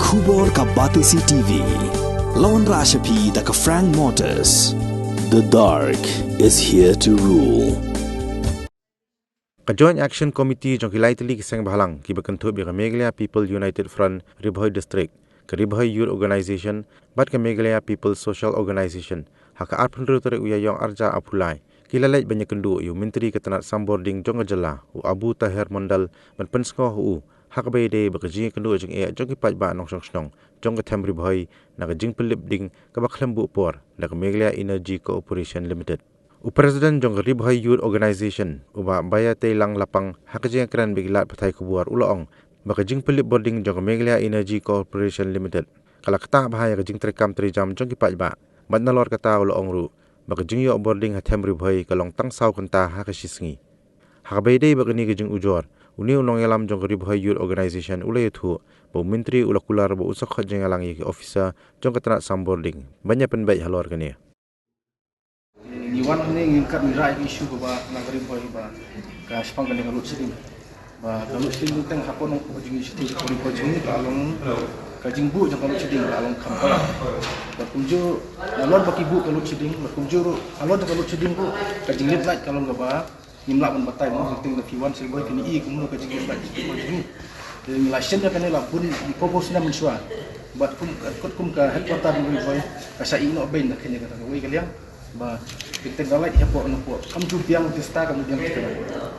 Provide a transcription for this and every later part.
Khubor ka Batisi TV. Lawan Rashapi da ka Frank Motors. The dark is here to rule. Ka Joint Action Committee jong kilai tili kisang bahalang ki bakantu bi ka Meghalaya People United Front Ribhoi District ka Ribhoi Youth Organization bat ka Meghalaya People Social Organization haka arpundru tore uyayong arja apulai kilalai banyak kendu yu menteri ketanat sambording jong jala u Abu Tahir Mondal ban pensko u hak bayde bakaji kendu jong e jong ki pajba nong song jong ka them Ribhoi na ka jing pelip ding ka baklembu por na ka Meghalaya Energy Corporation Limited. Presiden jong Ribhoi Youth Organization uba baya telang lapang hakajeng kran biglat patai kubuar ulaong bakajing pelip boarding jong Meghalaya Energy Corporation Limited kala kata bahaya kajing trekam trijam jong ki pajba madnalor kata ulaong ru bakajing yo boarding hathem Ribhoi kalong tang saw kanta hakasisngi hakabede bakani kajing ujor uni unong yalam jong Ribhoi Youth Organization ulay thu bo menteri ulakular bo usak khajeng alang yi officer jong katana sambording banyak penbai halor kania Iwan ni ingkat mirai isu ba nagari boy ba ka spang galing galut siding ba galut siding teng hapon ko jing siding ko ko jing along ka jing bu jang galut siding along kampala ba kunjo alon ba ki bu galut siding ba kunjo alon galut siding ko ka jing lip light kalong ba nimla ban batai mo ting na Iwan sil boy kini I kumno ka jing lip light ko jing ni lasen da kanela pun di propose na mensua ba kum ka headquarter ni boy ka sa ino ben na kini ka wei kaliang ba kita galai hapo na po kam ju biang testa kemudian kita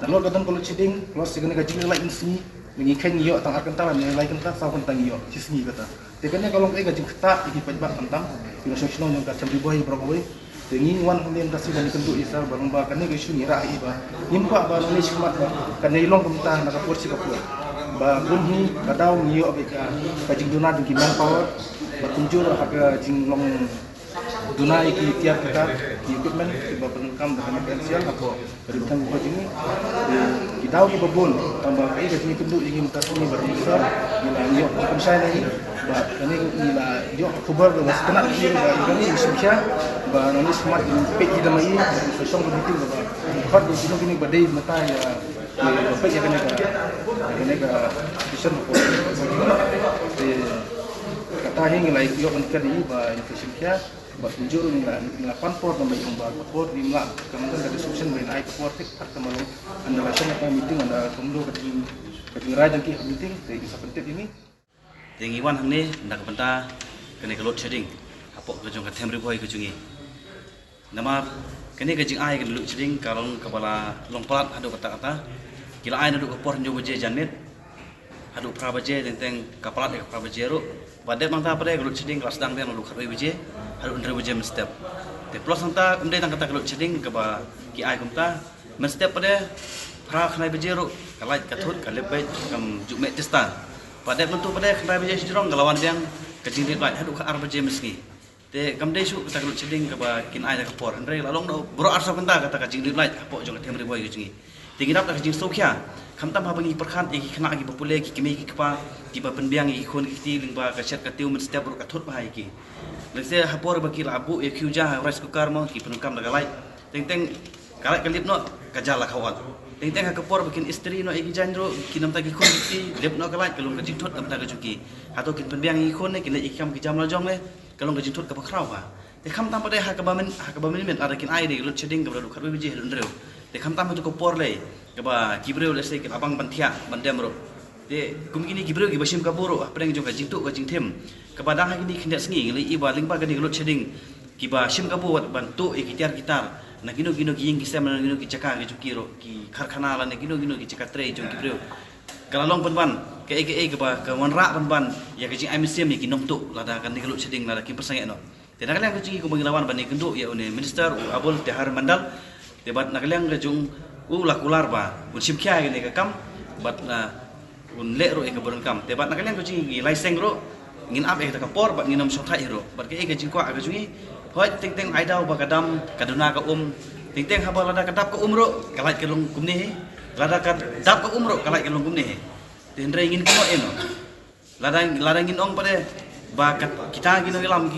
dan lo kadang kalau ciding lo segala gaji lai insini mengikan yo tang akan talan lai kan ta sa kon tang yo sisni kata tekane kalau kai gaji kita iki pajak tentang filosofi yang ka chambi boy brokowe tengi wan hulen kasih dan kendu isa barang ba kan ge shuni ra iba nimpa ba ni shmat ba kan ni long kumta na ka porsi ka po ba bunhi kadaw yo abeka kajing duna di manpower ba kunjur haka jing long Dunai ki tiap kita di equipment tiba penengkam dengan potensial apa dari bukan buat ini kita tahu ki babon tambah kai ke sini penduk ingin kita sini berbesar bila yo bukan saya ini ba kani bila yo khabar ba kena ni ba ini semsia ba nani smart page kita mai sesong begitu ba khat di sini kini badai mata ya page ya kena vision ko kata hing lai yo kan ini ba infesia ba tunjur nila panpor na may yung ba por di mla kemudian dari solution may naik por tik at malu anda lasan apa meeting anda kemudian kating rajan ki meeting dari isa penting ini dengan Iwan hang ni ndak benta kene load shedding apok ke jong ka them Ribhoi ke jungi namar kene ke jing ai ke load shedding kalong kepala long plat adu kata-kata kila ai adu ke por njo beje janmet adu pra beje tentang kapalat ke pra beje ru badet mangta pada load shedding kelas dang dia lu khatoi beje adu under beje step te plus anta kemudian tang kata load shedding ke ba ki ai kumta step pada pra khnai beje ru kalai kathut kalebet kam jumet testa pada bentuk pada khnai beje sijrong galawan yang kajing dit bai adu ka ar beje meski te kamdai su kata load shedding ke ba kin ai da kapor andre lalong do bro arsa kenta kata kajing dit bai apok jong them Ribhoi jungi tingirap tak kajing sokya kamtam habangi perkhan iki khna iki popule ki kimi ki kapa tiba penbiang iki khon ki lingba ka chat ka tiu men step ru ka thot bahai ki lese hapor baki labu e kyuja rice cooker mo ki penungkam daga lai teng kalak kalip no kajala khawat teng ha kapor bakin istri no iki janro ki nam ta ki khon ki lep no kalai kalung ka jithot am ta ka juki hato ki penbiang iki khon ne ki le ikam ki jam la jong le kalung ka jithot ka phakrau ba te kham tam pade ha ka bamen men ada kin ai de lot cheding ka lu khat wi je ndreu te kham tam tu ko por le kaba kibreu lese ke abang bantia bandem ro de kumgini kibreu ki basim kaburo apreng jong ka jingtu ka jingthem kaba dang ha kini khinda sngi ngi iba lingba ka di lot sheding kiba sim kabu wat bantu e kitar na gino giing ki sem na gino ki chaka ki jukiro ki kharkhana la ne gino ki chakatre jong kibreu kalalong banban ke kaba ka wanra banban ya ka jing amisiam ni ki nomtu lada kan di lot sheding lada ki persang no te nakalang ka jing ko mangilawan ban ni kendu ya une minister Abul Tahir Mandal debat nakalang ka jong lakular ba un simkya ni ka kam bat na un le ro e ka burun kam te bat nakalian ko jingi laiseng ro ngin ap e ka por bat nginam sothai ro bat ke ka jingkwa ka jungi hoi teng aidau ba kadam kaduna ka teng ha ba lada kadap ka ro kalat ke long kumni lada ka dap ka ro kalat ke long kumni ten re ngin ko eno lada ngin ong pade ba kita gino ilam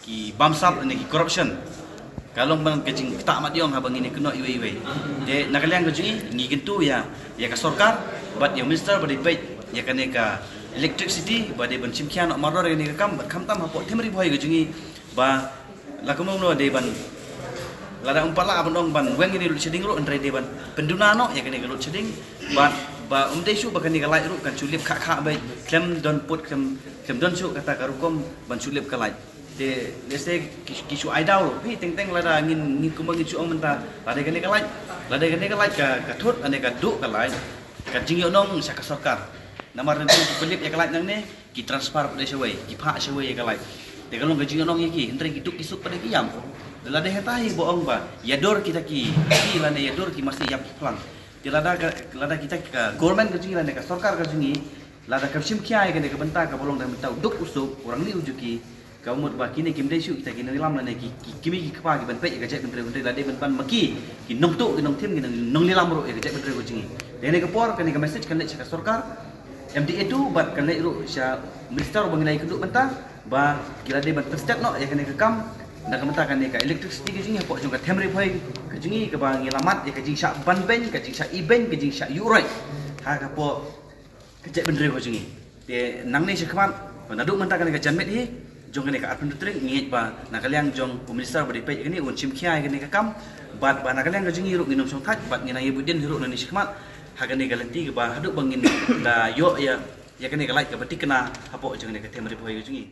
ki bamsap ni ki corruption kalong bang kajing tak mat yong habang ini kena iwe de nakaliang kajing ngi gentu ya ka sarkar bat yang minister badi page ya kaneka electricity ba de ban chimkhian maror ni kam kham tam hapo themri bhoi gujungi ba lakumong no de ban lada umpala abang ban weng ini lut seding ro andre de ban penduna no ya kene lut seding ba umde su ba kene galai ru kan culip kha bai klem don put klem don su kata karukom ban culip kalai de lese kisu aidau ro pi teng lada ngin kumbang su ong menta lada kene kalai ka thot ane ka du kalai ka jingi onong sa ka sarkar namar nanti pelip ya kalai nang ne ki transfer pada sewai ki pha sewai ya kalai de kalong ka jingi onong ki entre ki duk kisuk pada ki yam lada hetahi boong ba yador kita ki lada yador ki masih yap pelang lada kita ka government ka jingi lada ka sarkar ka jingi lada ka sim kiai ka benta ka bolong dan bentau duk usuk orang ni ujuki ka umur ba kini kim desu kita kini lam lada ki kimi ki kapa ki ban pe ka jek bentre lada ban maki ki nong tu ki nong tim ki nong lilam ro ka jek bentre ko jingi dene ka por ka message kan ka sarkar MDA tu bat kan ru sya minister banginai keduk benta ba kira de ban terstat no ya kan ka kam nak mentakan ni ka electricity ke jingi pok jong ka temri phoi ke jingi ke bang ngelamat ya ke jing syak ban ben ke jing syak iben ke jing syak yurai ha ka pok ke jek bendre ko jingi de nang ni sekmat na duk mentakan ka janmet hi jong ni ka atun trik ngiet ba nak kaliang jong peminister bari pe ni un chim khiai ke ni ka kam bat ba nak kaliang ka jingi ru nginom song thak bat ngina ibudin ru ni sekmat ha ka ni galanti ke ba haduk bangin da yo ya ke ni ka lai ka batik kena ha pok jong ni ka temri phoi ke jingi